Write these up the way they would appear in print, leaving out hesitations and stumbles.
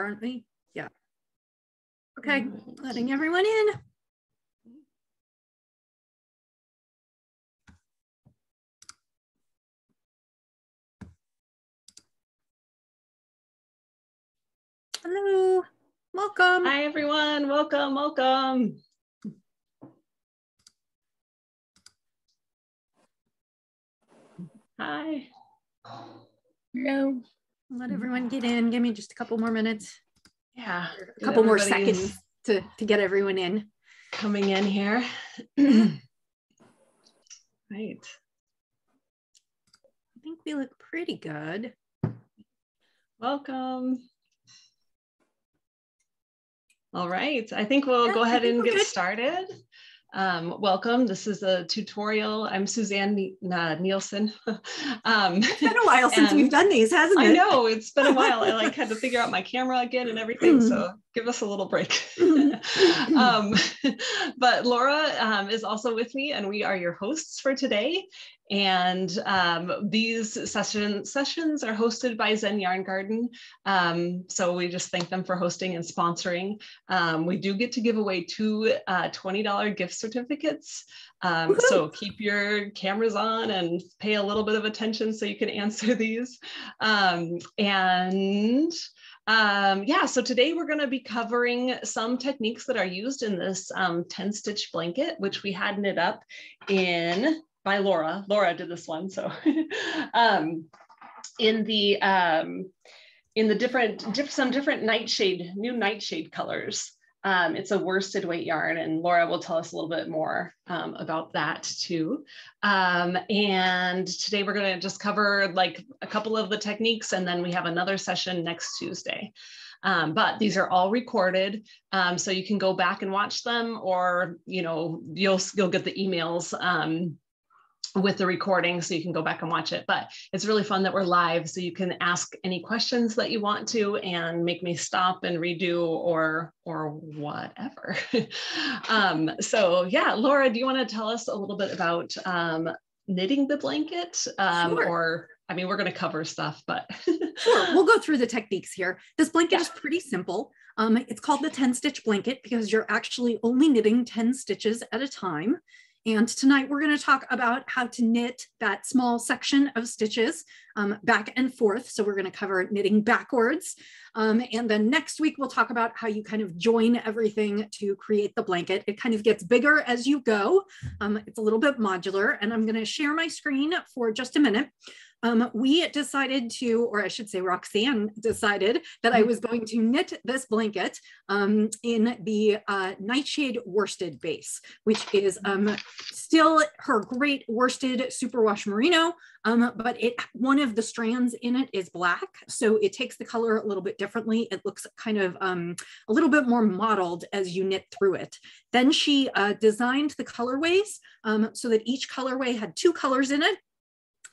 aren't we? Yeah. Okay, letting everyone in. Hello, welcome. Hi everyone, welcome, welcome. Hi. Hello. Let everyone get in. Give me just a couple more minutes. Yeah. A couple more seconds to get everyone in. Coming in here. Right. I think we look pretty good. Welcome. All right, I think we'll go ahead and get started. Welcome, this is a tutorial. I'm Suzanne Nielsen. It's been a while since we've done these, hasn't it? I know, it's been a while. I had to figure out my camera again and everything, so give us a little break. But Laura is also with me, and we are your hosts for today. And these sessions are hosted by Zen Yarn Garden. So we just thank them for hosting and sponsoring. We do get to give away 2 $20 gift certificates. So keep your cameras on and pay a little bit of attention so you can answer these. Yeah, so today we're going to be covering some techniques that are used in this 10-stitch blanket, which we had knit up by Laura. Laura did this one, so in the some different new nightshade colors. It's a worsted weight yarn, and Laura will tell us a little bit more about that too. And today we're going to just cover like a couple of the techniques, and then we have another session next Tuesday. But these are all recorded, so you can go back and watch them, or you'll get the emails with the recording, so you can go back and watch it. But it's really fun that we're live, so you can ask any questions that you want to and make me stop and redo or whatever. So yeah, Laura, do you want to tell us a little bit about knitting the blanket? Sure. Or I mean, we're going to cover stuff, but sure, we'll go through the techniques here. This blanket is pretty simple. It's called the 10-stitch blanket because you're actually only knitting 10 stitches at a time. And tonight we're going to talk about how to knit that small section of stitches back and forth. So we're going to cover knitting backwards. And then next week we'll talk about how you kind of join everything to create the blanket. It kind of gets bigger as you go. It's a little bit modular, and I'm going to share my screen for just a minute. We decided to, or I should say Roxanne decided that I was going to knit this blanket in the Nightshade worsted base, which is still her great worsted superwash merino, but one of the strands in it is black, so it takes the color a little bit differently. It looks kind of a little bit more mottled as you knit through it. Then she designed the colorways so that each colorway had 2 colors in it,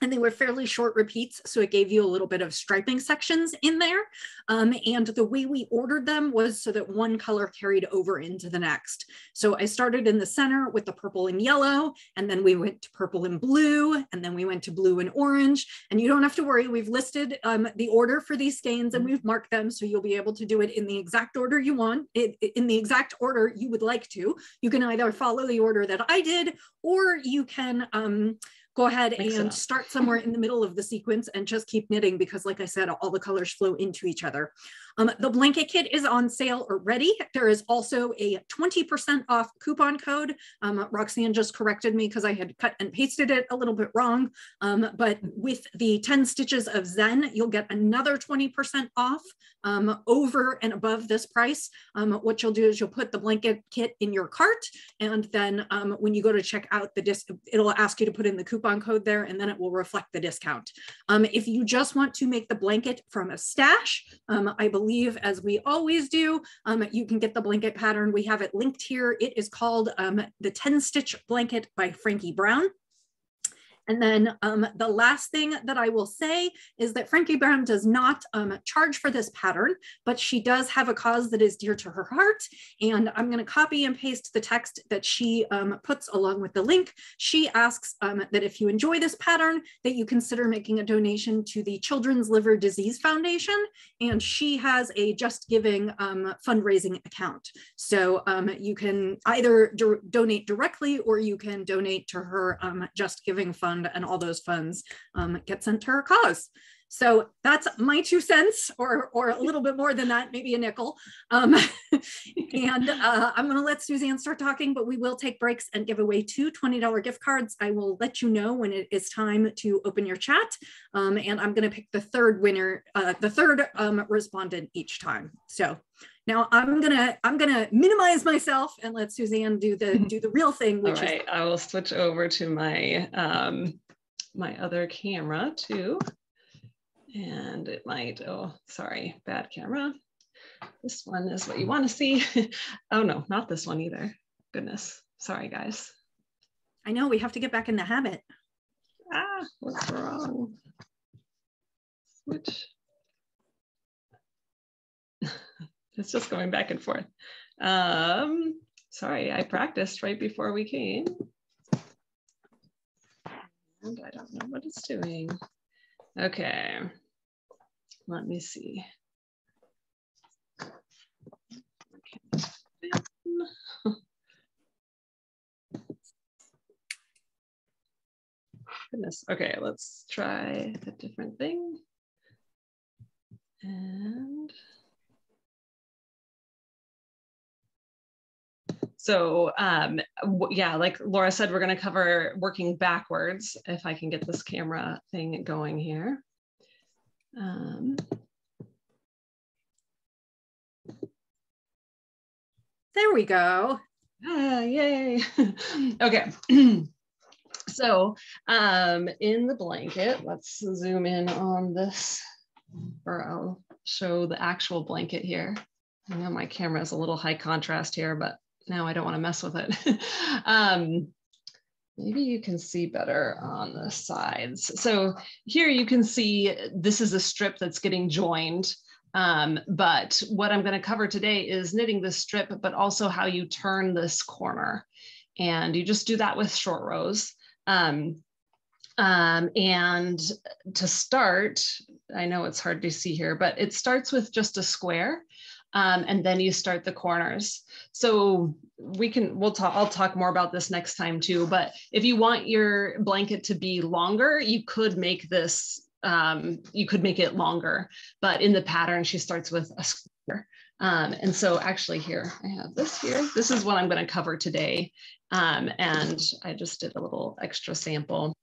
and they were fairly short repeats, so it gave you a little bit of striping sections in there. And the way we ordered them was so that one color carried over into the next. So I started in the center with the purple and yellow, and then we went to purple and blue, and then we went to blue and orange. And you don't have to worry, we've listed the order for these skeins, and we've marked them, so you'll be able to do it in the exact order you want, in the exact order you would like to. You can either follow the order that I did, or you can go ahead and start somewhere in the middle of the sequence and just keep knitting, because like I said, all the colors flow into each other. The blanket kit is on sale already. There is also a 20% off coupon code. Roxanne just corrected me because I had cut and pasted it a little bit wrong. But with the 10 stitches of Zen, you'll get another 20% off over and above this price. What you'll do is you'll put the blanket kit in your cart, and then when you go to check out the disc, it'll ask you to put in the coupon code there, and then it will reflect the discount. If you just want to make the blanket from a stash, I believe, as we always do, you can get the blanket pattern. We have it linked here. It is called the 10-stitch blanket by Frankie Brown. And then the last thing that I will say is that Frankie Brown does not charge for this pattern, but she does have a cause that is dear to her heart. And I'm going to copy and paste the text that she puts along with the link. She asks that if you enjoy this pattern, that you consider making a donation to the Children's Liver Disease Foundation. And she has a Just Giving fundraising account. So you can either donate directly, or you can donate to her Just Giving fund, and all those funds get sent to her cause. So that's my 2 cents, or a little bit more than that, maybe a nickel. And I'm going to let Suzanne start talking, but we will take breaks and give away 2 $20 gift cards. I will let you know when it is time to open your chat. And I'm going to pick the third winner, the third respondent each time. So now I'm gonna minimize myself and let Suzanne do the real thing. Which all right, I will switch over to my my other camera too, and it might. Oh, sorry, bad camera. This one is what you want to see. Oh no, not this one either. Goodness, sorry guys. I know, we have to get back in the habit. Ah, what's wrong? Switch. It's just going back and forth. Sorry, I practiced right before we came. And I don't know what it's doing. Okay, let me see. Okay. Goodness, okay, let's try a different thing. And so yeah, like Laura said, we're going to cover working backwards, if I can get this camera thing going here. There we go. Yay. Okay. So in the blanket, let's zoom in on this, or I'll show the actual blanket here. I know my camera is a little high contrast here, but now I don't want to mess with it. Maybe you can see better on the sides. So here you can see this is a strip that's getting joined. But what I'm going to cover today is knitting this strip, but also how you turn this corner. And you just do that with short rows. And to start, I know it's hard to see here, but it starts with just a square. And then you start the corners. So I'll talk more about this next time too, but if you want your blanket to be longer, you could make this, you could make it longer, but in the pattern, she starts with a square. And so actually here, I have this here. This is what I'm going to cover today. And I just did a little extra sample.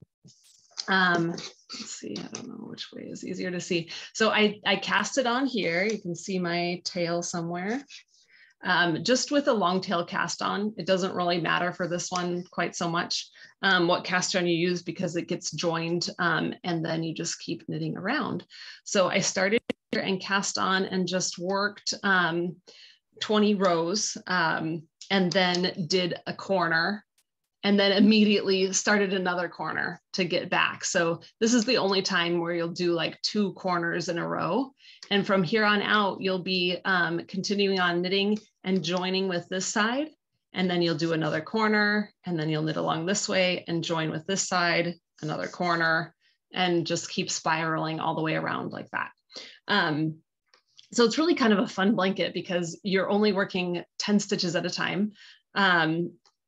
Let's see, I don't know which way is easier to see. So I cast it on here. You can see my tail somewhere. Just with a long tail cast on, it doesn't really matter for this one quite so much what cast on you use, because it gets joined and then you just keep knitting around. So I started here and cast on and just worked 20 rows and then did a corner, and then immediately started another corner to get back. So this is the only time where you'll do like 2 corners in a row. And from here on out, you'll be continuing on knitting and joining with this side. And then you'll do another corner, and then you'll knit along this way and join with this side, another corner, and just keep spiraling all the way around like that. So it's really kind of a fun blanket because you're only working 10 stitches at a time.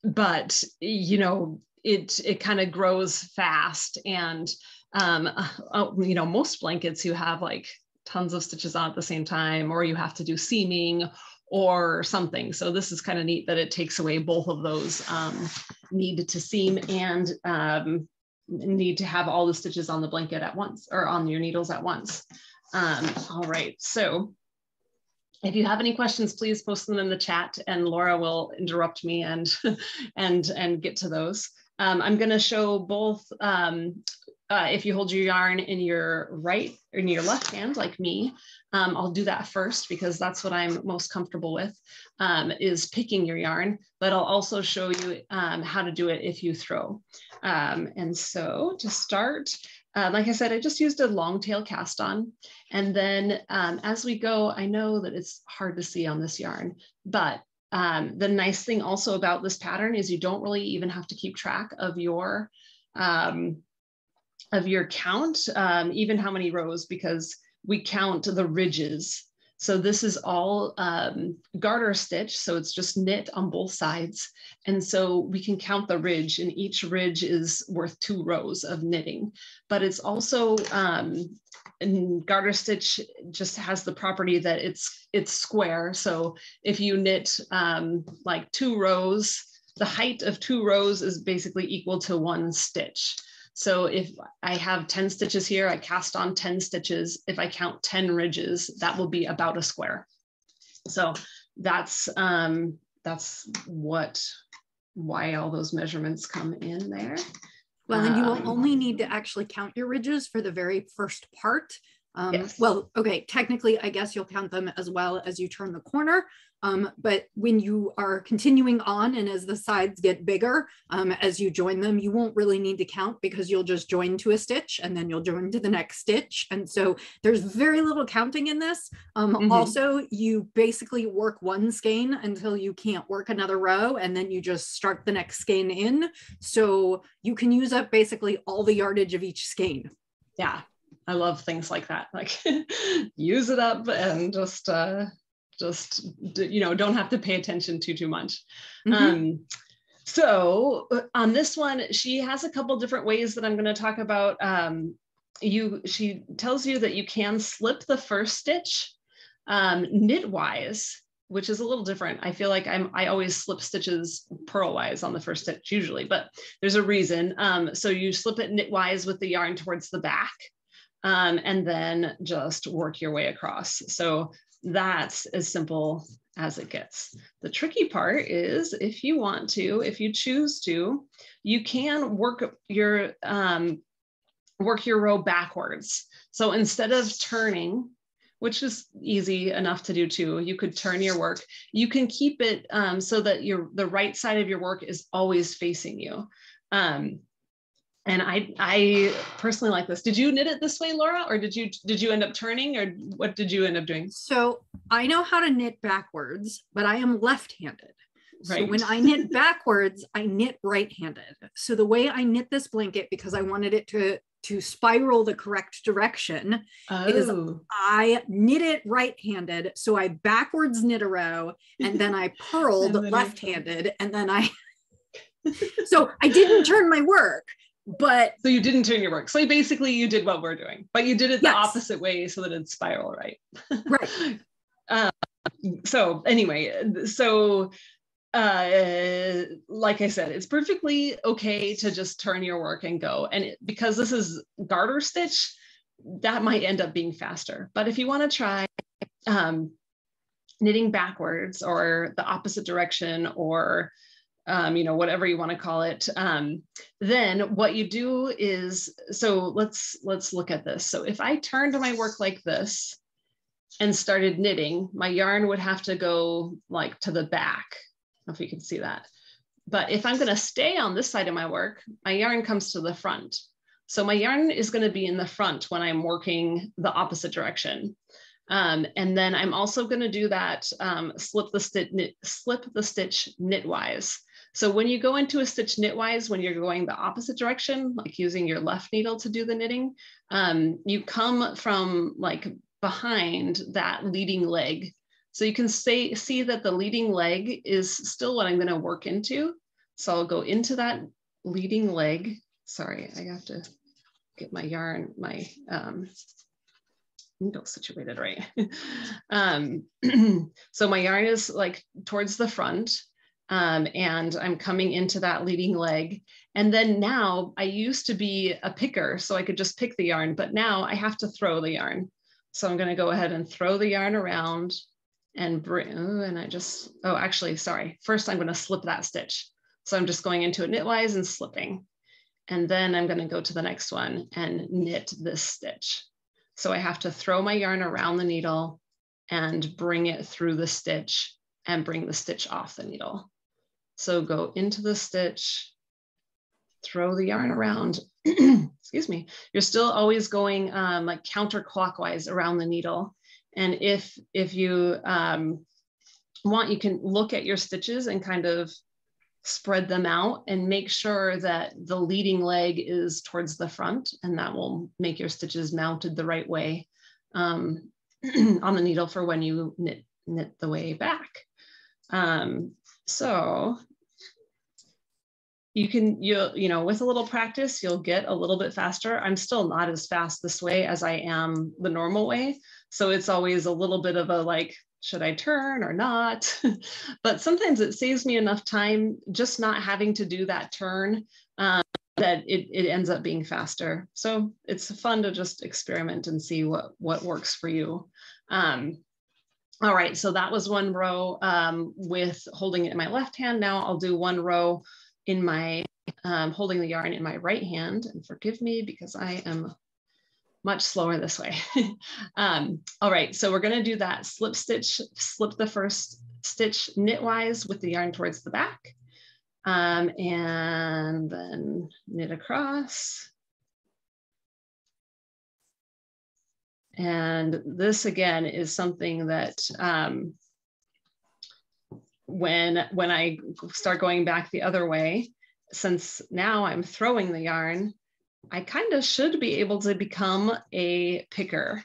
But you know, it kind of grows fast, and you know, most blankets you have like tons of stitches on at the same time, or you have to do seaming or something. So this is kind of neat that it takes away both of those need to seam and need to have all the stitches on the blanket at once, or on your needles at once. All right, so if you have any questions, please post them in the chat, and Laura will interrupt me and get to those. I'm going to show both if you hold your yarn in your left hand, like me, I'll do that first because that's what I'm most comfortable with, is picking your yarn, but I'll also show you how to do it if you throw. And so to start, like I said, I just used a long tail cast on. And then as we go, I know that it's hard to see on this yarn, but the nice thing also about this pattern is you don't really even have to keep track of your count, even how many rows, because we count the ridges. So this is all garter stitch, so it's just knit on both sides. And so we can count the ridge, and each ridge is worth 2 rows of knitting. But it's also, and garter stitch just has the property that it's square. So if you knit like 2 rows, the height of 2 rows is basically equal to 1 stitch. So if I have 10 stitches here, I cast on 10 stitches. If I count 10 ridges, that will be about a square. So that's why all those measurements come in there. Well, and you will only need to actually count your ridges for the very first part. Yes. Well, okay, technically, I guess you'll count them as well as you turn the corner. But when you are continuing on and as the sides get bigger, as you join them, you won't really need to count because you'll just join to a stitch and then you'll join to the next stitch. And so there's very little counting in this. Also, you basically work one skein until you can't work another row, and then you just start the next skein in. So you can use up basically all the yardage of each skein. Yeah, I love things like that. Like use it up and just don't have to pay attention to too much. So on this one, she has a couple different ways that I'm going to talk about. She tells you that you can slip the first stitch knitwise, which is a little different. I feel like I always slip stitches purlwise on the first stitch usually, but there's a reason. So you slip it knitwise with the yarn towards the back, and then just work your way across. So that's as simple as it gets. The tricky part is if you choose to, you can work your row backwards. So instead of turning, which is easy enough to do too, you could turn your work. You can keep it so that the right side of your work is always facing you. And I personally like this. Did you knit it this way, Laura, or did you end up turning, or what did you end up doing? So I know how to knit backwards, but I am left-handed. Right. So when I knit backwards, I knit right-handed. So the way I knit this blanket, because I wanted it to spiral the correct direction, is I knit it right-handed. So I backwards knit a row, and then I purled left-handed, and then so I didn't turn my work. But so you didn't turn your work. So basically you did what we're doing, but you did it the opposite way so that it'd spiral, right? Right. So anyway, like I said, it's perfectly okay to just turn your work and go. And because this is garter stitch, that might end up being faster. But if you want to try knitting backwards or the opposite direction, or whatever you want to call it, then what you do is, so let's look at this. So if I turned my work like this and started knitting, my yarn would have to go like to the back. I don't know if you can see that. But if I'm going to stay on this side of my work, my yarn comes to the front. So my yarn is going to be in the front when I'm working the opposite direction. And then I'm also going to do that slip the stitch knitwise. So when you go into a stitch knitwise, when you're going the opposite direction, like using your left needle to do the knitting, you come from like behind that leading leg. So you can see that the leading leg is still what I'm going to work into. So I'll go into that leading leg. Sorry, I have to get my yarn, my needle situated right. So my yarn is like towards the front. And I'm coming into that leading leg. And then now I used to be a picker, so I could just pick the yarn, but now I have to throw the yarn. So I'm going to go ahead and throw the yarn around and actually, sorry. First, I'm going to slip that stitch. So I'm just going into it knitwise and slipping. And then I'm going to go to the next one and knit this stitch. So I have to throw my yarn around the needle and bring it through the stitch and bring the stitch off the needle. So go into the stitch, throw the yarn around, excuse me. You're still always going like counterclockwise around the needle. And if you want, you can look at your stitches and kind of spread them out and make sure that the leading leg is towards the front, and that will make your stitches mounted the right way on the needle for when you knit the way back. So you know, with a little practice, you'll get a little bit faster. I'm still not as fast this way as I am the normal way. So it's always a little bit of a like, should I turn or not? But sometimes it saves me enough time just not having to do that turn that it ends up being faster. So it's fun to just experiment and see what works for you. All right, so that was one row with holding it in my left hand. Now I'll do one row in my holding the yarn in my right hand, and forgive me because I am much slower this way. All right, so we're gonna do that slip stitch, slip the first stitch knitwise with the yarn towards the back, and then knit across. And this again is something that when I start going back the other way, since now I'm throwing the yarn, I kind of should be able to become a picker.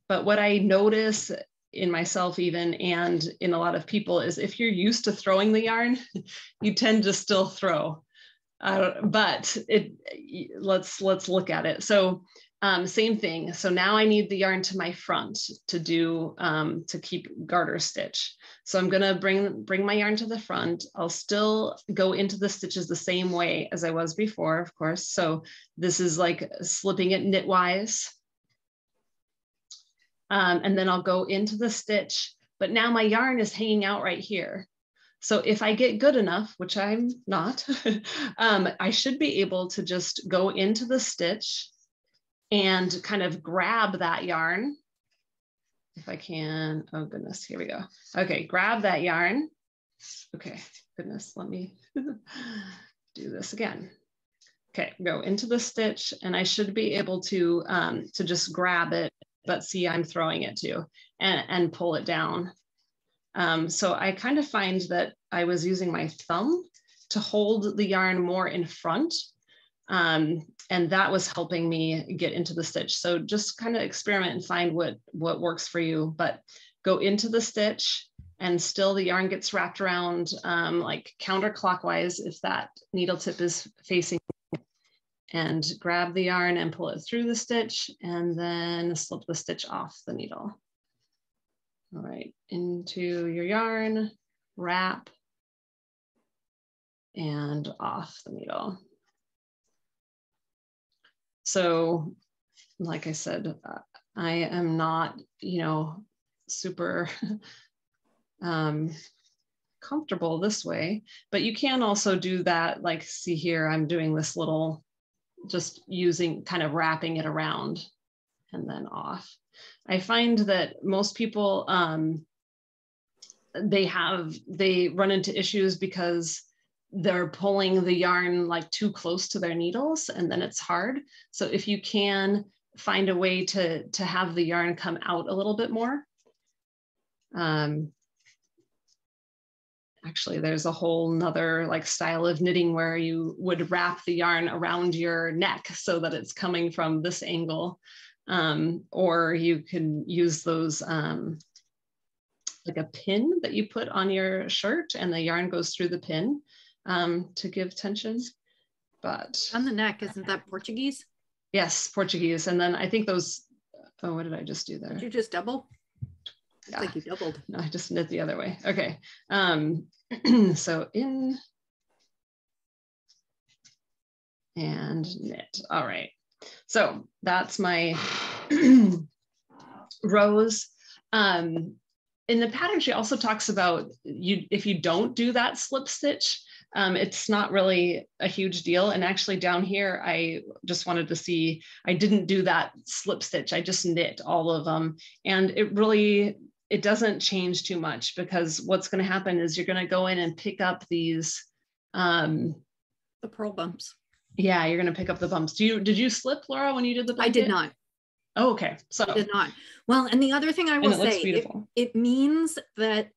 But what I notice in myself even, and in a lot of people, is if you're used to throwing the yarn, you tend to still throw. But let's look at it. So same thing. So now I need the yarn to my front to do, to keep garter stitch. So I'm gonna bring my yarn to the front. I'll still go into the stitches the same way as I was before, of course. So this is like slipping it knitwise. And then I'll go into the stitch, but now my yarn is hanging out right here. So if I get good enough, which I'm not, I should be able to just go into the stitch and kind of grab that yarn. If I can, oh goodness, here we go. Okay, grab that yarn. Okay, goodness, let me do this again. Okay, go into the stitch and I should be able to just grab it, but see I'm throwing it too, and pull it down. So I kind of find that I was using my thumb to hold the yarn more in front, and that was helping me get into the stitch. So just kind of experiment and find what works for you, but go into the stitch and still the yarn gets wrapped around like counterclockwise if that needle tip is facing, and grab the yarn and pull it through the stitch and then slip the stitch off the needle. All right, into your yarn, wrap, and off the needle. So, like I said, I am not, you know, super comfortable this way, but you can also do that. Like, see here, I'm doing this little, just using, kind of wrapping it around and then off. I find that most people, they run into issues because they're pulling the yarn like too close to their needles, and then it's hard. So if you can find a way to have the yarn come out a little bit more. Actually, there's a whole nother like style of knitting where you would wrap the yarn around your neck so that it's coming from this angle. Or you can use those like a pin that you put on your shirt and the yarn goes through the pin to give tension. But on the neck, isn't that Portuguese? Yes, Portuguese. And then I think those, oh, what did I just do there? Did you just double? Yeah. Like you doubled. No, I just knit the other way. Okay. So in and knit. All right. So that's my rows. In the pattern, she also talks about if you don't do that slip stitch, It's not really a huge deal. And actually down here, I just wanted to see, I didn't do that slip stitch. I just knit all of them. And it doesn't change too much, because what's going to happen is you're going to go in and pick up these. The pearl bumps. Yeah, you're going to pick up the bumps. Did you slip, Laura, when you did the blanket? I did not. Oh, okay. So I did not. Well, and the other thing I will say, it means that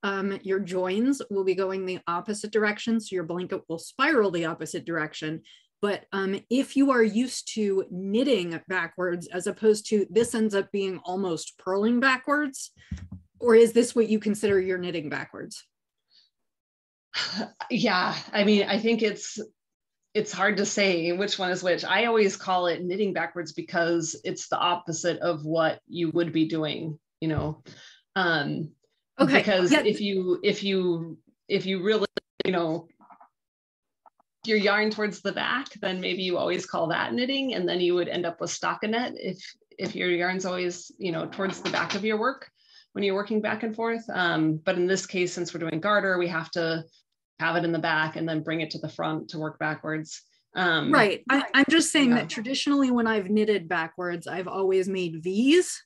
your joins will be going the opposite direction. So your blanket will spiral the opposite direction. But if you are used to knitting backwards, as opposed to this ends up being almost purling backwards, or is this what you consider your knitting backwards? Yeah, I mean, I think it's hard to say which one is which. I always call it knitting backwards because it's the opposite of what you would be doing, you know. Okay. Because if you really, you know, your yarn towards the back, then maybe you always call that knitting, and then you would end up with stockinette if your yarn's always, you know, towards the back of your work when you're working back and forth. But in this case, since we're doing garter, we have to have it in the back and then bring it to the front to work backwards. Right. I'm just saying that traditionally when I've knitted backwards, I've always made V's.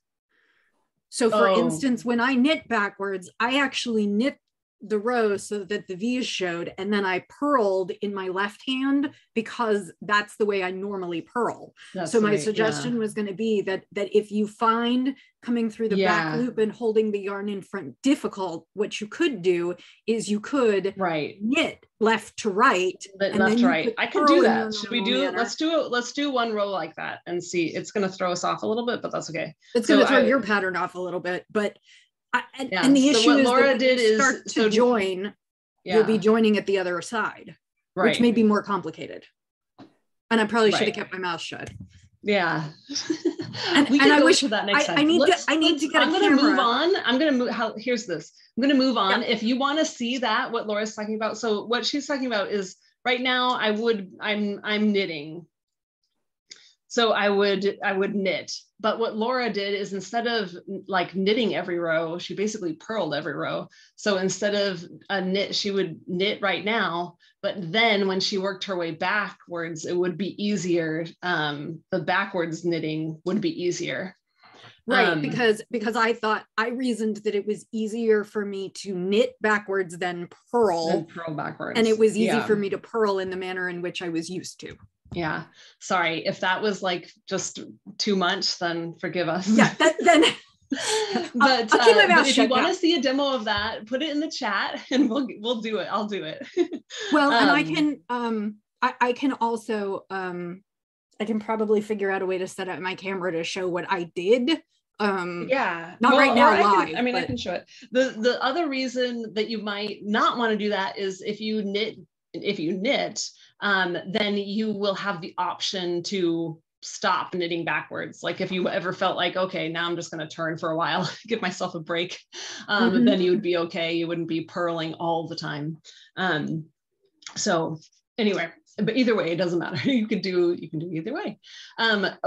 So for instance, when I knit backwards, I actually knit the row so that the V's showed, and then I purled in my left hand because that's the way I normally purl. So my suggestion was going to be that if you find coming through the back loop and holding the yarn in front difficult, what you could do is you could knit left to right. Left to right. I could do that. Should we do it? Let's do one row like that and see. It's going to throw us off a little bit, but that's okay. It's going to throw your pattern off a little bit, but and the issue is Laura that when you start to join, you'll be joining at the other side, which may be more complicated. And I probably should have kept my mouth shut. Yeah. and I wish that next time. I need to get I'm going to move on. I'm going to move. Here's this. I'm going to move on. If you want to see that, what Laura's talking about. So what she's talking about is right now I'm knitting. So I would knit, but what Laura did is instead of like knitting every row, she basically purled every row. So instead of a knit, she would knit right now, but then when she worked her way backwards, it would be easier. The backwards knitting would be easier. Right, because I reasoned that it was easier for me to knit backwards than purl backwards. And it was easy for me to purl in the manner in which I was used to. Yeah, sorry if that was like just too much, then forgive us. Yeah, then but if you want to see a demo of that, put it in the chat and we'll do it. I'll do it. Well, and I can also I can probably figure out a way to set up my camera to show what I did. Not right now live. I can show it. The other reason that you might not want to do that is if you knit, then you will have the option to stop knitting backwards. Like if you ever felt like, okay, now I'm just going to turn for a while, give myself a break, then you would be okay. You wouldn't be purling all the time. So anyway, but either way, it doesn't matter. You can do either way.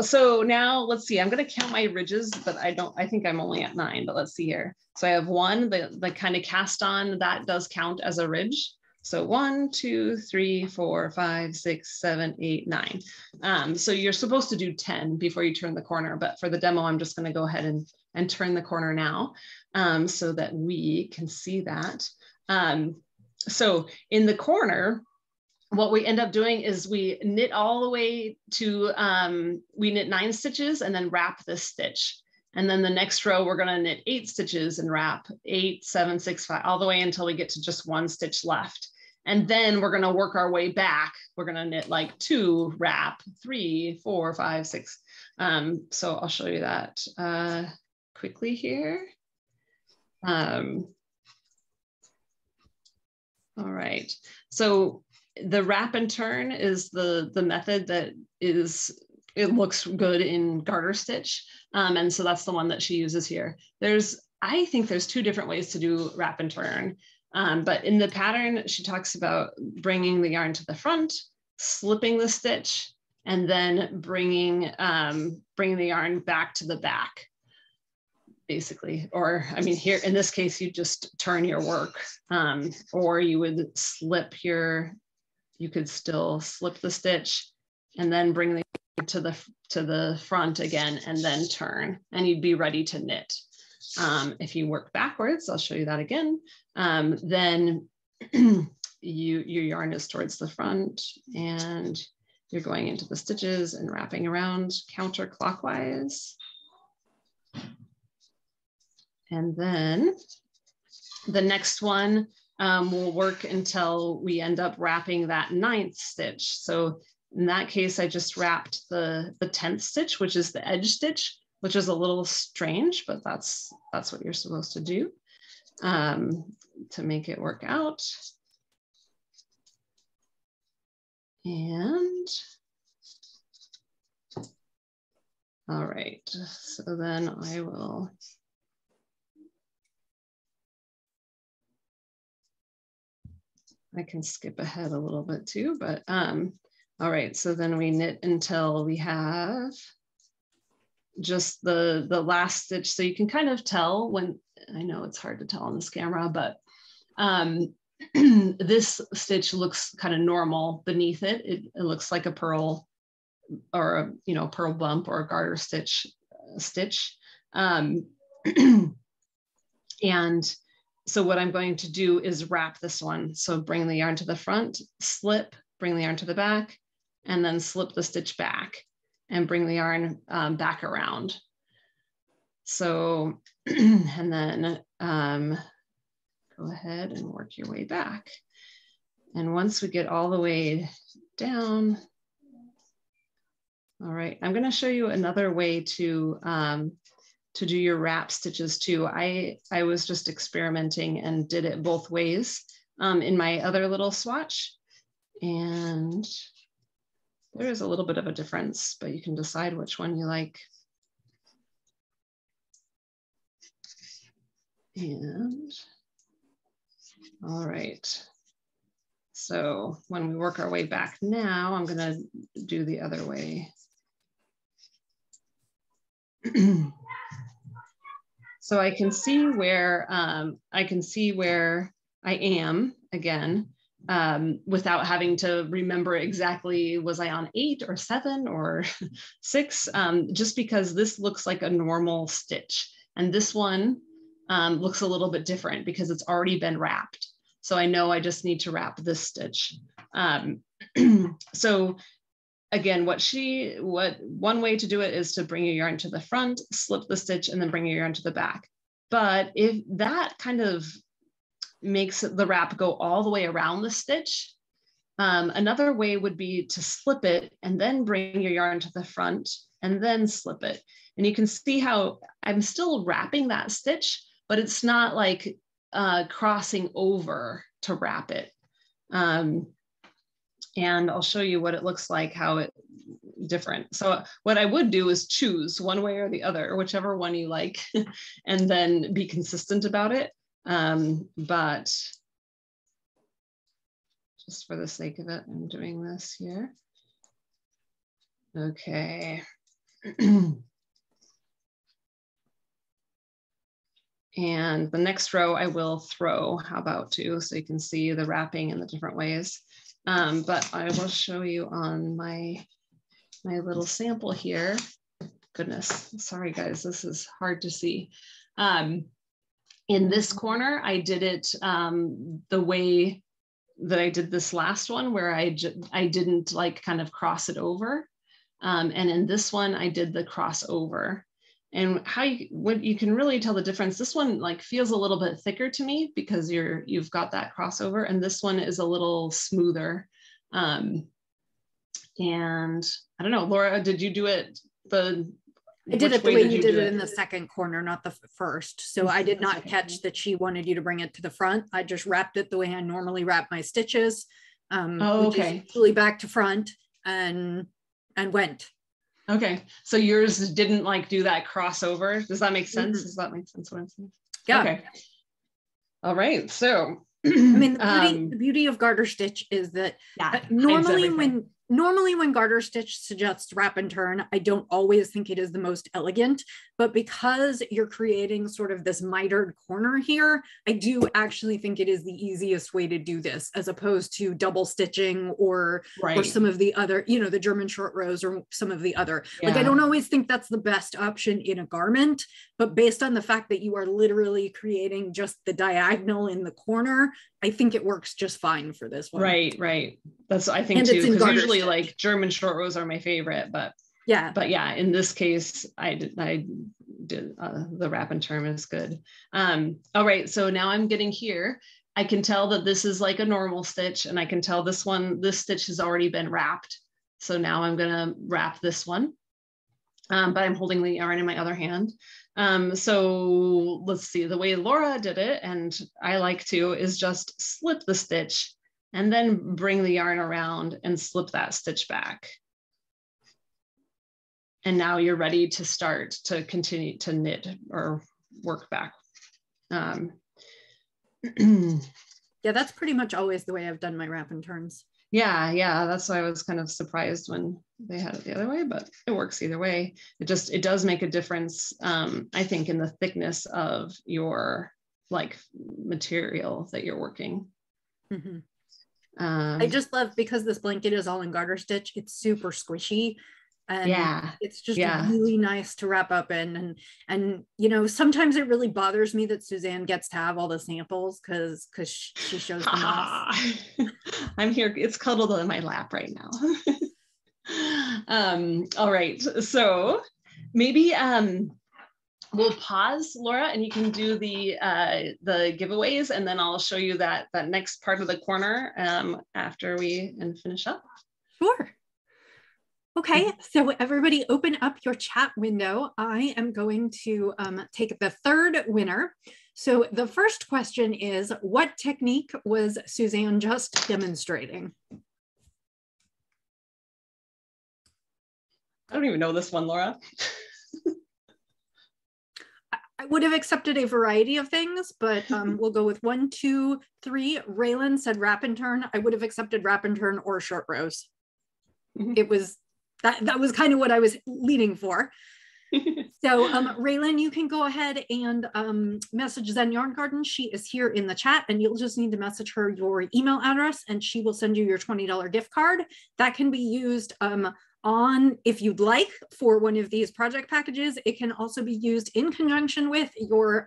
So now let's see, I'm going to count my ridges, but I think I'm only at 9, but let's see here. So I have 1, the kind of cast on, that does count as a ridge. So 1, 2, 3, 4, 5, 6, 7, 8, 9. So you're supposed to do 10 before you turn the corner, but for the demo, I'm just going to go ahead and turn the corner now so that we can see that. So in the corner, what we end up doing is we knit all the way to, we knit 9 stitches and then wrap this stitch. And then the next row, we're going to knit 8 stitches and wrap 8, 7, 6, 5, all the way until we get to just 1 stitch left. And then we're going to work our way back. We're going to knit like 2, wrap 3, 4, 5, 6. So I'll show you that quickly here. All right. So the wrap and turn is the method that it looks good in garter stitch. And so that's the one that she uses here. I think there's 2 different ways to do wrap and turn. But in the pattern, she talks about bringing the yarn to the front, slipping the stitch, and then bringing the yarn back to the back, basically. Or, I mean, here in this case, you just turn your work, or you would slip your you could still slip the stitch and then bring the to the front again and then turn, and you'd be ready to knit. If you work backwards, I'll show you that again, then your yarn is towards the front and you're going into the stitches and wrapping around counterclockwise. And then the next one will work until we end up wrapping that 9th stitch. So in that case, I just wrapped the 10th stitch, which is the edge stitch, which is a little strange, but that's what you're supposed to do to make it work out. And all right, so then I can skip ahead a little bit too, but all right, so then we knit until we have just the last stitch. So you can kind of tell when, I know it's hard to tell on this camera, but this stitch looks kind of normal beneath it. It looks like a purl or a, you know, purl bump or a garter stitch. And so what I'm going to do is wrap this one. So bring the yarn to the front, slip, bring the yarn to the back, and then slip the stitch back and bring the yarn back around. So, and then go ahead and work your way back. And once we get all the way down, all right, I'm going to show you another way to do your wrap stitches too. I was just experimenting and did it both ways in my other little swatch. And there is a little bit of a difference, but you can decide which one you like. And all right. So when we work our way back now, I'm gonna do the other way. So I can see where I am again, without having to remember exactly, was I on 8 or 7 or 6, just because this looks like a normal stitch. And this one looks a little bit different because it's already been wrapped. So I know I just need to wrap this stitch. So again, one way to do it is to bring your yarn to the front, slip the stitch, and then bring your yarn to the back. But if that kind of makes the wrap go all the way around the stitch, another way would be to slip it and then bring your yarn to the front and then slip it. And you can see how I'm still wrapping that stitch, but it's not like crossing over to wrap it. And I'll show you what it looks like, how it different. So what I would do is choose one way or the other, whichever one you like, and then be consistent about it. But just for the sake of it, I'm doing this here. Okay. And the next row I will throw, how about two, so you can see the wrapping in the different ways. But I will show you on my little sample here. Goodness, sorry guys, this is hard to see. In this corner, I did it the way that I did this last one, where I didn't like kind of cross it over. And in this one, I did the crossover. And what you can really tell the difference, this one like feels a little bit thicker to me because you've got that crossover, and this one is a little smoother. And I don't know, Laura, did you do it I did it the way you did it in the second corner, not the first. So I did not catch that she wanted you to bring it to the front. I just wrapped it the way I normally wrap my stitches. Okay. Usually back to front and went. Okay, so yours didn't like do that crossover. Does that make sense? Mm-hmm. Does that make sense what I'm saying? Yeah. Okay. All right, so I mean, the beauty of garter stitch is that normally Normally when garter stitch suggests wrap and turn, I don't always think it is the most elegant, but because you're creating sort of this mitered corner here, I do actually think it is the easiest way to do this, as opposed to double stitching or some of the other, you know, the German short rows or some of the other. Like, I don't always think that's the best option in a garment, but based on the fact that you are literally creating just the diagonal in the corner, I think it works just fine for this one. Right. That's, I think, too, because usually stitch. Like German short rows are my favorite, but yeah, in this case, I did the wrap and turn is good. All right, so now I'm getting here. I can tell that this is like a normal stitch, and I can tell this stitch has already been wrapped. So now I'm gonna wrap this one, but I'm holding the yarn in my other hand. So let's see, the way Laura did it, and I like to, is just slip the stitch and then bring the yarn around and slip that stitch back. And now you're ready to start to continue to knit or work back. Yeah, that's pretty much always the way I've done my wrap and turns. Yeah, that's why I was kind of surprised when they had it the other way, but it works either way. It does make a difference, I think, in the thickness of your like material that you're working. Mm-hmm. I just love, because this blanket is all in garter stitch, it's super squishy. And it's just really nice to wrap up in. And you know, sometimes it really bothers me that Suzanne gets to have all the samples because she shows them off. I'm here, it's cuddled in my lap right now. All right, so maybe we'll pause, Laura, and you can do the giveaways, and then I'll show you that next part of the corner after we finish up. Sure. Okay, so everybody open up your chat window. I am going to take the third winner. So the first question is, what technique was Suzanne just demonstrating? I don't even know this one, Laura. I would have accepted a variety of things, but we'll go with 1, 2, 3. Raylan said wrap and turn. I would have accepted wrap and turn or short rows. Mm-hmm. It was that was kind of what I was leaning for. So Raylan, you can go ahead and message Zen Yarn Garden. She is here in the chat, and you'll just need to message her your email address, and she will send you your $20 gift card. That can be used on, if you'd like, for one of these project packages. It can also be used in conjunction with your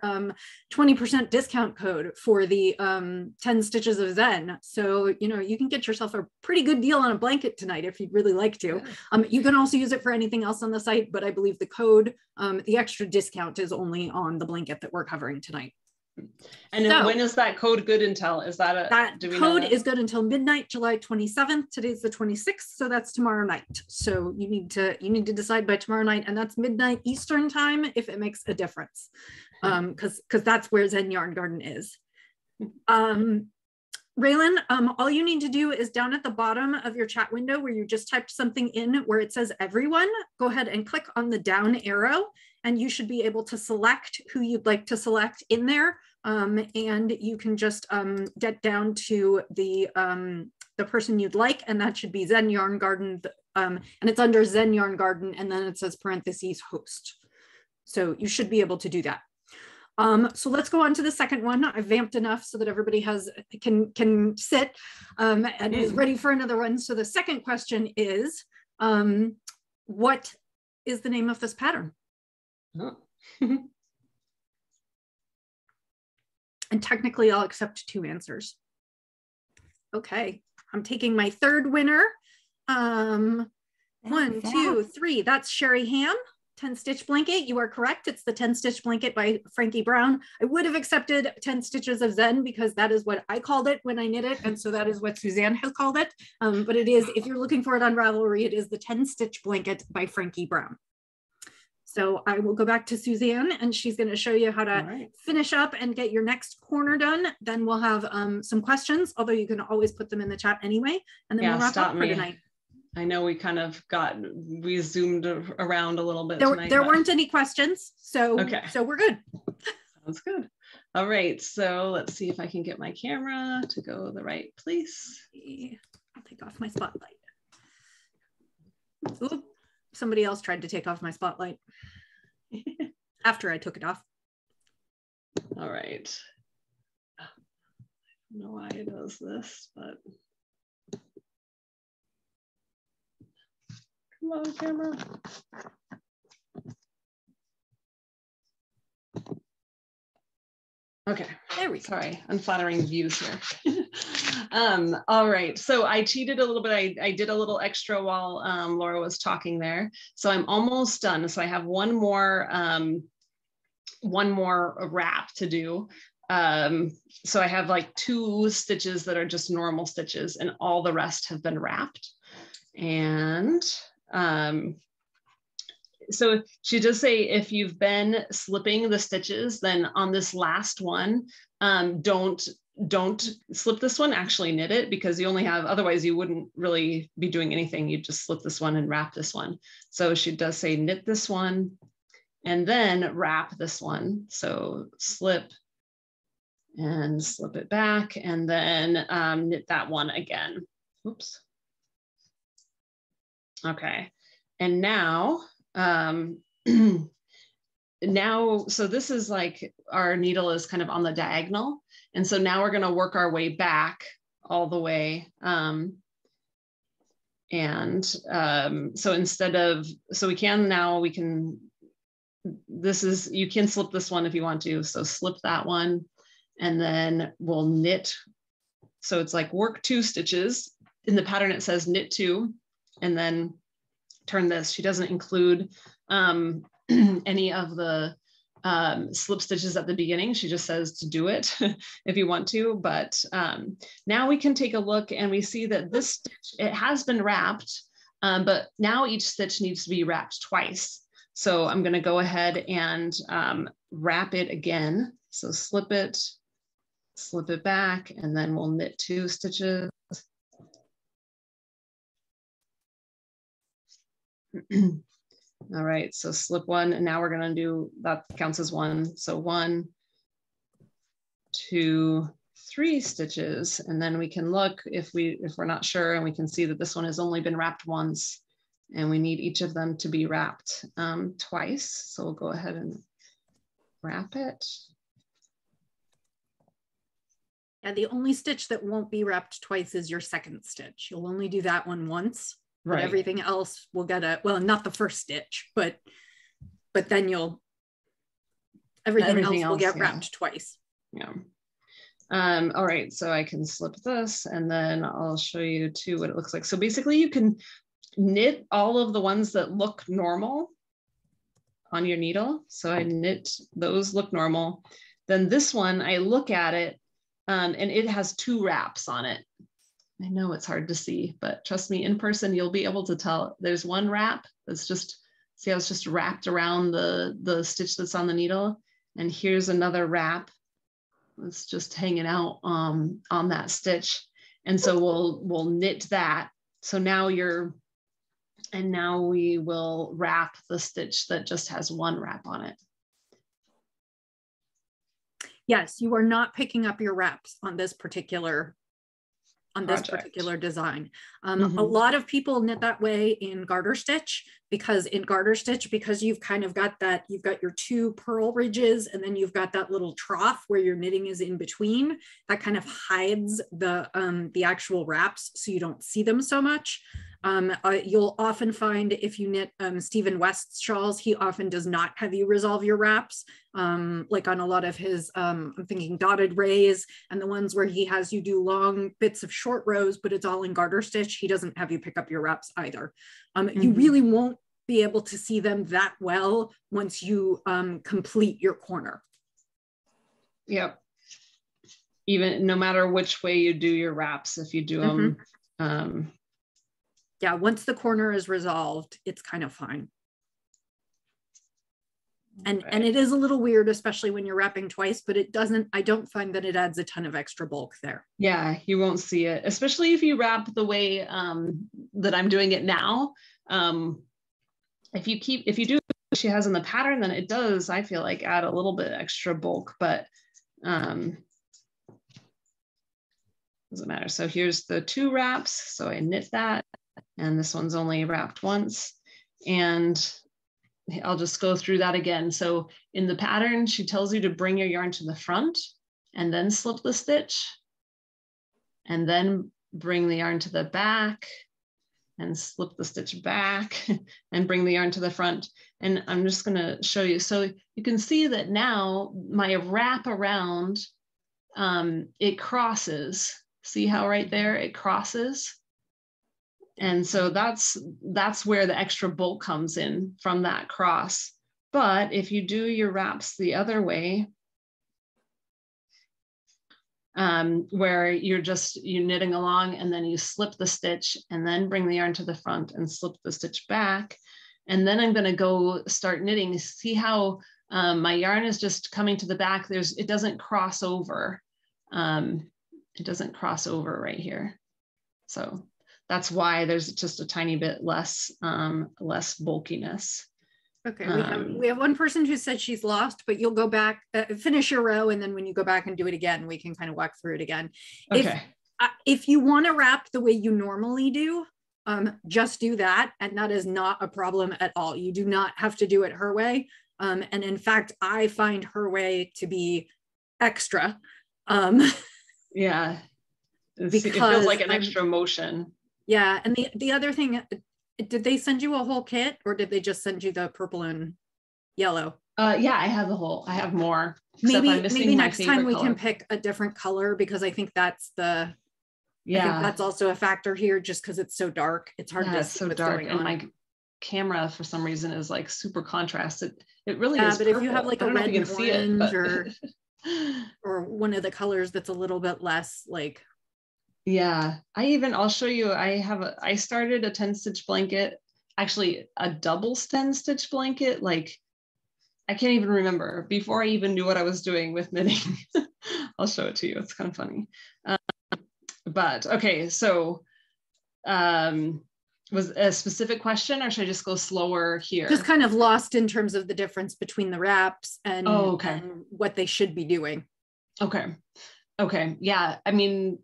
20% discount code for the 10 Stitches of Zen. So, you know, you can get yourself a pretty good deal on a blanket tonight if you'd really like to. You can also use it for anything else on the site, but I believe the code, the extra discount, is only on the blanket that we're covering tonight. And so, when is that code good until? Is that that code is good until midnight, July 27th. Today's the 26th, so that's tomorrow night. So you need to decide by tomorrow night, and that's midnight Eastern time if it makes a difference, because that's where Zen Yarn Garden is. Raylan, all you need to do is down at the bottom of your chat window where you just typed something in where it says everyone, go ahead and click on the down arrow, and you should be able to select who you'd like to select in there. And you can just get down to the person you'd like, and that should be Zen Yarn Garden. And it's under Zen Yarn Garden, and then it says parentheses host. So you should be able to do that. So let's go on to the second one. I've vamped enough so that everybody can sit and is ready for another one. So the second question is, what is the name of this pattern? Oh. And technically I'll accept 2 answers. Okay, I'm taking my third winner. 1, 2, 3, that's Sherry Ham. 10 Stitch Blanket, you are correct. It's the 10 Stitch Blanket by Frankie Brown. I would have accepted 10 Stitches of Zen because that is what I called it when I knit it. And so that is what Suzanne has called it. But it is, if you're looking for it on Ravelry, it is the 10 Stitch Blanket by Frankie Brown. So I will go back to Suzanne, and she's going to show you how to finish up and get your next corner done. Then we'll have some questions, although you can always put them in the chat anyway. And then we'll wrap up for tonight. I know we kind of we zoomed around a little bit tonight. There weren't any questions, so we're good. Sounds good. All right, so let's see if I can get my camera to go the right place. I'll take off my spotlight. Oop, somebody else tried to take off my spotlight after I took it off. All right. I don't know why it does this, but come on, camera. Okay, there we go. Sorry, unflattering views here. All right, so I cheated a little bit. I did a little extra while Laura was talking there. So I'm almost done. So I have one more wrap to do. So I have like 2 stitches that are just normal stitches, and all the rest have been wrapped. And so she does say, if you've been slipping the stitches, then on this last one, don't slip this one, actually knit it, because you only have, otherwise you wouldn't really be doing anything. You'd just slip this one and wrap this one. So she does say knit this one and then wrap this one. So slip and slip it back, and then knit that one again. Oops. Okay, and now, so this is like our needle is kind of on the diagonal. And so now we're going to work our way back all the way. So instead of, so we can, you can slip this one if you want to. So slip that one, and then we'll knit. So it's like work 2 stitches. In the pattern, it says knit 2, and then turn this. She doesn't include any of the slip stitches at the beginning. She just says to do it if you want to. But now we can take a look, and we see that this stitch, it has been wrapped, but now each stitch needs to be wrapped twice. So I'm going to go ahead and wrap it again. So slip it back, and then we'll knit 2 stitches. All right, so slip 1, and now we're going to do, that counts as 1. So 1, 2, 3 stitches, and then we can look if we're not sure, and we can see that this one has only been wrapped once, and we need each of them to be wrapped twice. So we'll go ahead and wrap it. Yeah, the only stitch that won't be wrapped twice is your second stitch. You'll only do that one once. Right. But everything else will get well, not the first stitch, but then everything else will get wrapped twice. Yeah. All right, so I can slip this, and then I'll show you too what it looks like. So basically you can knit all of the ones that look normal on your needle. So I knit those, look normal. Then this one, I look at it, and it has 2 wraps on it. I know it's hard to see, but trust me, in person, you'll be able to tell. There's one wrap that's just, see how it's just wrapped around the stitch that's on the needle. And here's another wrap that's just hanging out on that stitch. And so we'll knit that. So now now we will wrap the stitch that just has 1 wrap on it. Yes, you are not picking up your wraps on this particular design. A lot of people knit that way in garter stitch, because you've kind of got that, you've got your 2 purl ridges, and then you've got that little trough where your knitting is in between. That kind of hides the actual wraps, so you don't see them so much. You'll often find, if you knit Stephen West's shawls, he often does not have you resolve your wraps, like on a lot of his, I'm thinking dotted rays, and the ones where he has you do long bits of short rows, but it's all in garter stitch. He doesn't have you pick up your wraps either. You really won't be able to see them that well once you complete your corner. Yep. Even no matter which way you do your wraps, if you do them. Yeah, once the corner is resolved, it's kind of fine. And it is a little weird, especially when you're wrapping twice, but I don't find that it adds a ton of extra bulk there. Yeah, you won't see it, especially if you wrap the way that I'm doing it now. If you do what she has in the pattern, then it does, I feel like, add a little bit extra bulk, but doesn't matter. So here's the 2 wraps. So I knit that, and this one's only wrapped once. And I'll just go through that again. So in the pattern, she tells you to bring your yarn to the front and then slip the stitch, and then bring the yarn to the back and slip the stitch back and bring the yarn to the front. And I'm just going to show you. So you can see that now my wrap around, it crosses. See how right there it crosses? And so that's where the extra bulk comes in, from that cross. But if you do your wraps the other way, where you're knitting along and then you slip the stitch and then bring the yarn to the front and slip the stitch back. And then I'm going to go start knitting. See how my yarn is just coming to the back. It doesn't cross over. It doesn't cross over right here. So that's why there's just a tiny bit less bulkiness. Okay, we have one person who said she's lost, but you'll go back, finish your row, and then when you go back and do it again, we can kind of walk through it again. Okay. If you want to wrap the way you normally do, just do that, and that is not a problem at all. You do not have to do it her way, and in fact, I find her way to be extra. Yeah, because it feels like an extra motion. Yeah, and the other thing, did they send you a whole kit, or did they just send you the purple and yellow? Yeah, I have more. Maybe next time we can pick a different color, because I think that's I think that's also a factor here, just because it's so dark. It's hard to see what's going on. And my camera for some reason is like super contrast. It really is. But purple. If you have like a red and orange or one of the colors that's a little bit less like. Yeah, I'll show you. I started a 10-stitch blanket, actually a double 10-stitch blanket. Like, I can't even remember, before I even knew what I was doing with knitting. I'll show it to you. It's kind of funny. But okay, so was a specific question, or should I just go slower here? Just kind of lost in terms of the difference between the wraps and, and what they should be doing. Okay. Yeah, I mean,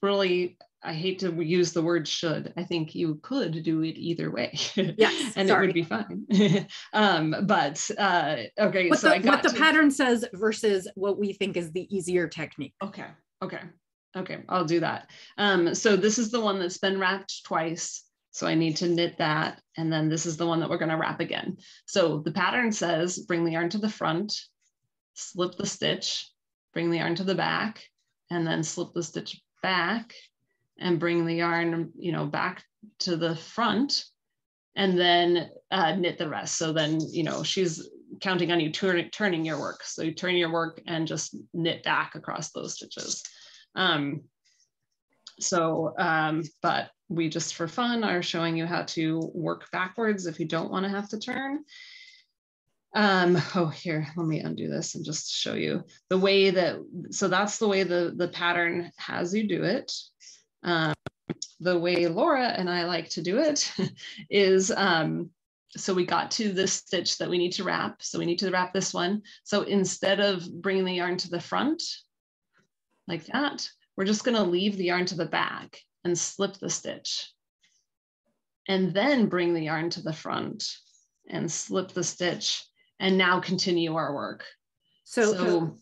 really, I hate to use the word should. I think you could do it either way. Yes, and it would be fine. Okay, what the pattern says versus what we think is the easier technique. Okay, I'll do that. So this is the one that's been wrapped twice. So I need to knit that. And then this is the one that we're going to wrap again. So the pattern says, bring the yarn to the front, slip the stitch, bring the yarn to the back, and then slip the stitch back and bring the yarn, back to the front, and then knit the rest. So then, she's counting on you turning your work. So you turn your work and just knit back across those stitches. But we just for fun are showing you how to work backwards if you don't want to have to turn. Here, let me undo this and just show you the way so that's the way the pattern has you do it. The way Laura and I like to do it is, so we got to this stitch that we need to wrap. So we need to wrap this one. So instead of bringing the yarn to the front like that, we're just going to leave the yarn to the back and slip the stitch, and then bring the yarn to the front and slip the stitch, and now continue our work. So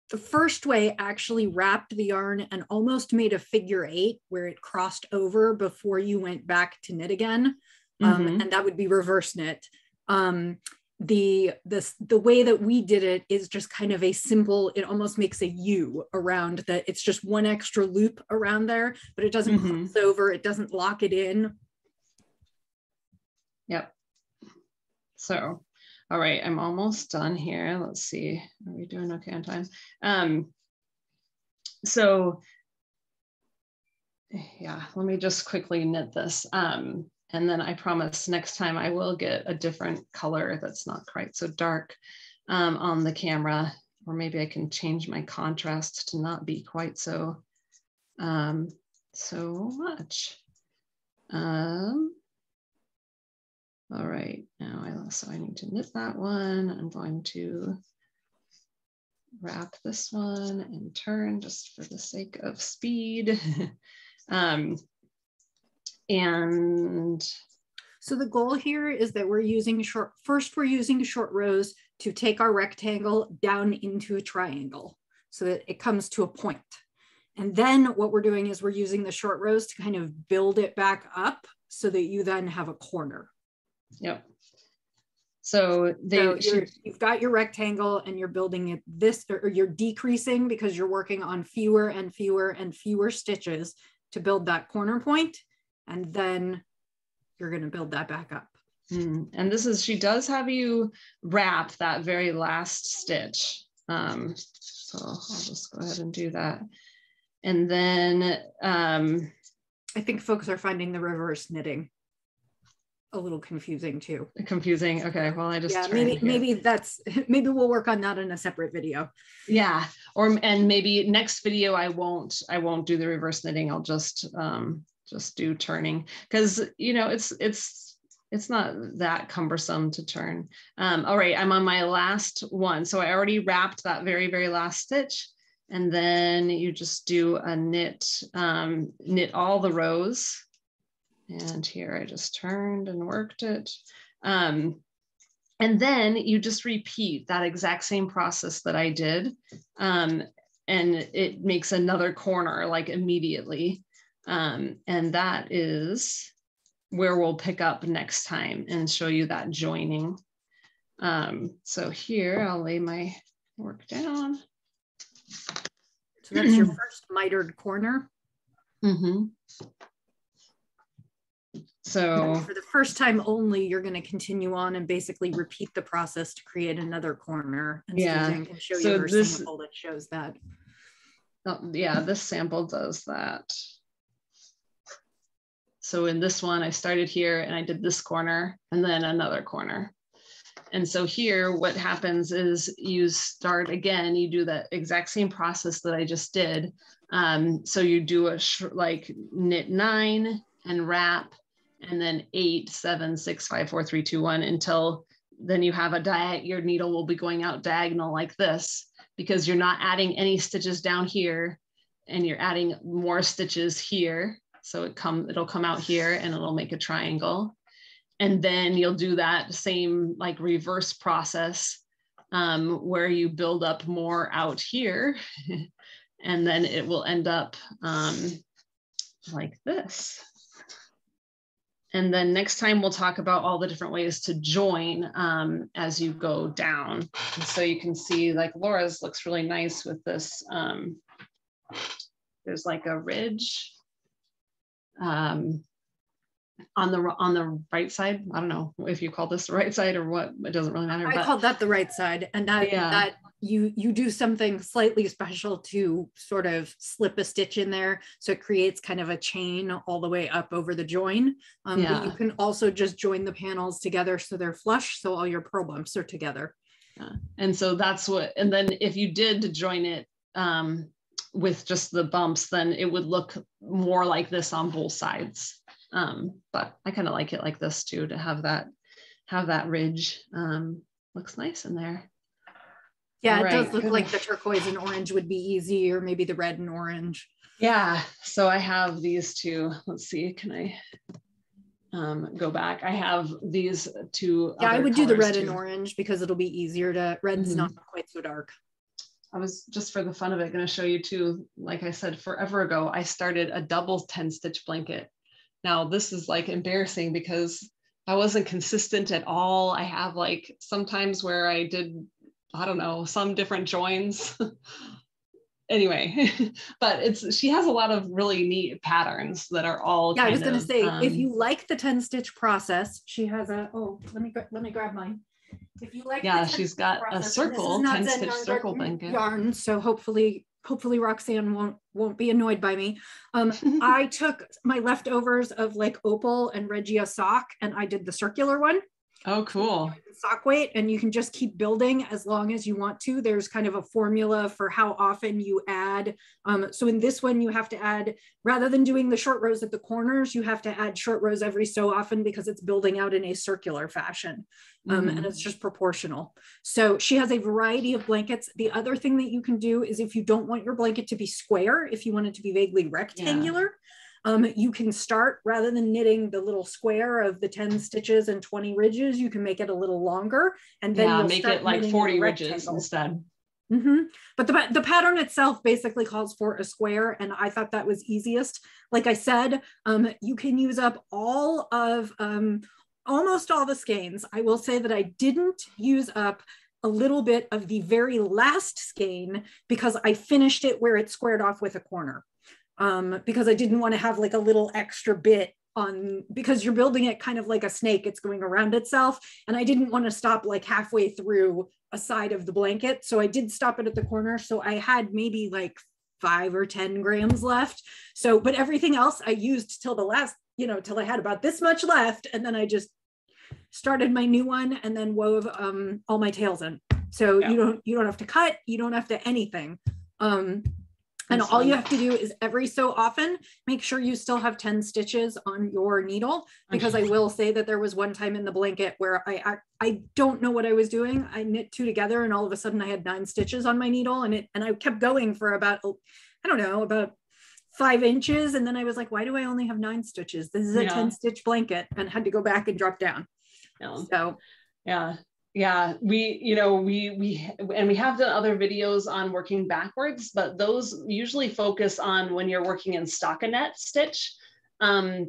the first way actually wrapped the yarn and almost made a figure 8 where it crossed over before you went back to knit again. And that would be reverse knit. The way that we did it is just kind of a simple, it almost makes a U around that. It's just one extra loop around there, but it doesn't cross over. It doesn't lock it in. Yep. So, all right, I'm almost done here. Let's see, are we doing okay on time? So yeah, let me just quickly knit this. And then I promise next time I will get a different color that's not quite so dark on the camera, or maybe I can change my contrast to not be quite so much. All right, now so I need to knit that one. I'm going to wrap this one and turn just for the sake of speed. And so the goal here is that we're using short rows to take our rectangle down into a triangle so that it comes to a point. And then what we're doing is we're using the short rows to kind of build it back up so that you then have a corner. Yep. So you've got your rectangle and you're building it or you're decreasing because you're working on fewer and fewer and fewer stitches to build that corner point. And then you're going to build that back up. And she does have you wrap that very last stitch. So I'll just go ahead and do that. And then I think folks are finding the reverse knitting a little confusing too. Confusing. Okay. Well, maybe we'll work on that in a separate video. Yeah. And maybe next video I won't do the reverse knitting. I'll just do turning, because it's not that cumbersome to turn. All right, I'm on my last one. So I already wrapped that very, very last stitch. And then you just do a knit all the rows. And here I just turned and worked it. And then you just repeat that exact same process that I did. And it makes another corner like immediately. And that is where we'll pick up next time and show you that joining. So here I'll lay my work down. So that's your first mitered corner. Mm-hmm. So for the first time only, you're going to continue on and basically repeat the process to create another corner. And Susan can show you her sample that shows that. Oh, yeah, this sample does that. So in this one, I started here and I did this corner and then another corner. And so here, what happens is you start again, you do the exact same process that I just did. So you do a knit 9 and wrap, and then 8, 7, 6, 5, 4, 3, 2, 1, until then you have your needle will be going out diagonal like this, because you're not adding any stitches down here and you're adding more stitches here. So it'll come out here and it'll make a triangle. And then you'll do that same like reverse process where you build up more out here and then it will end up like this. And then next time we'll talk about all the different ways to join as you go down. And so you can see like Laura's looks really nice with this. There's like a ridge on the right side. I don't know if you call this the right side or what, it doesn't really matter. I call that the right side. And that you do something slightly special to sort of slip a stitch in there. So it creates kind of a chain all the way up over the join. But you can also just join the panels together so they're flush. So all your purl bumps are together. Yeah. And so that's and then if you did join it with just the bumps, then it would look more like this on both sides. But I kind of like it like this too, to have that ridge. Looks nice in there. Yeah, it does look like the turquoise and orange would be easy, or maybe the red and orange. Yeah, so I have these two. Let's see, can I go back? I have these two. Yeah, I would do the red and orange because it'll be easier to, red's not quite so dark. I was just for the fun of it going to show you too, like I said, forever ago, I started a double 10 stitch blanket. Now this is like embarrassing because I wasn't consistent at all. I have like sometimes where I did, I don't know, some different joins. Anyway, but she has a lot of really neat patterns that are all. Yeah, I was going to say, if you like the 10 stitch process, she has let me grab mine. If you like, she's got a circle 10 stitch circle blanket yarn. So hopefully Roxanne won't be annoyed by me. I took my leftovers of like Opal and Regia sock and I did the circular one. Oh, cool. Sock weight, and you can just keep building as long as you want to. There's kind of a formula for how often you add. So in this one, you have to add, rather than doing the short rows at the corners, you have to add short rows every so often because it's building out in a circular fashion. And it's just proportional. So she has a variety of blankets. The other thing that you can do is if you don't want your blanket to be square, if you want it to be vaguely rectangular, You can start, rather than knitting the little square of the 10 stitches and 20 ridges, you can make it a little longer, and then you'll make start it like knitting 40 ridges instead. But the pattern itself basically calls for a square, and I thought that was easiest. Like I said, you can use up all of almost all the skeins. I will say that I didn't use up a little bit of the very last skein because I finished it where it squared off with a corner, because I didn't want to have like a little extra bit on, because you're building it kind of like a snake, it's going around itself, and I didn't want to stop like halfway through a side of the blanket, so I did stop it at the corner. So I had maybe like 5 or 10 grams left. So, but everything else I used till the last, till I had about this much left, and then I just started my new one and then wove all my tails in. So you don't have to cut, you don't have to anything. And all you have to do is every so often make sure you still have 10 stitches on your needle, because I will say that there was one time in the blanket where I don't know what I was doing. I knit 2 together and all of a sudden I had 9 stitches on my needle, and I kept going for about, I don't know, about 5 inches. And then I was like, why do I only have 9 stitches? This is a 10 stitch blanket, and had to go back and drop down. So we have done other videos on working backwards, but those usually focus on when you're working in stockinette stitch,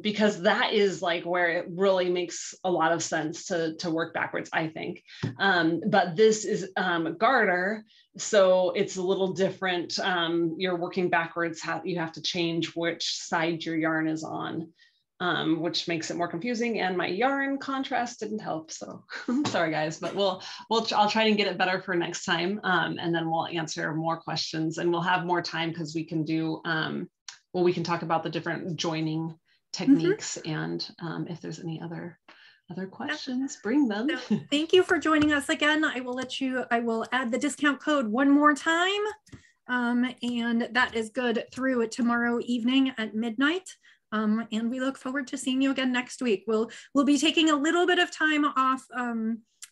because that is like where it really makes a lot of sense to work backwards, I think. But this is garter, so it's a little different. You're working backwards, you have to change which side your yarn is on. Which makes it more confusing, and my yarn contrast didn't help. So sorry guys, but I'll try and get it better for next time. And then we'll answer more questions, and we'll have more time because we can do, we can talk about the different joining techniques, and if there's any other questions, bring them. So thank you for joining us again. I will add the discount code one more time. And that is good through tomorrow evening at midnight. And we look forward to seeing you again next week. We'll be taking a little bit of time off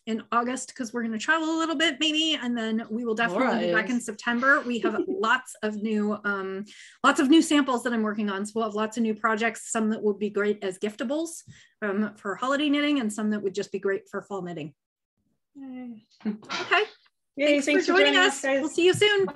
in August because we're going to travel a little bit maybe, and then we will definitely be back in September. We have lots of new samples that I'm working on. So we'll have lots of new projects, some that would be great as giftables for holiday knitting, and some that would just be great for fall knitting. Okay. Yay, thanks for joining us. We'll see you soon.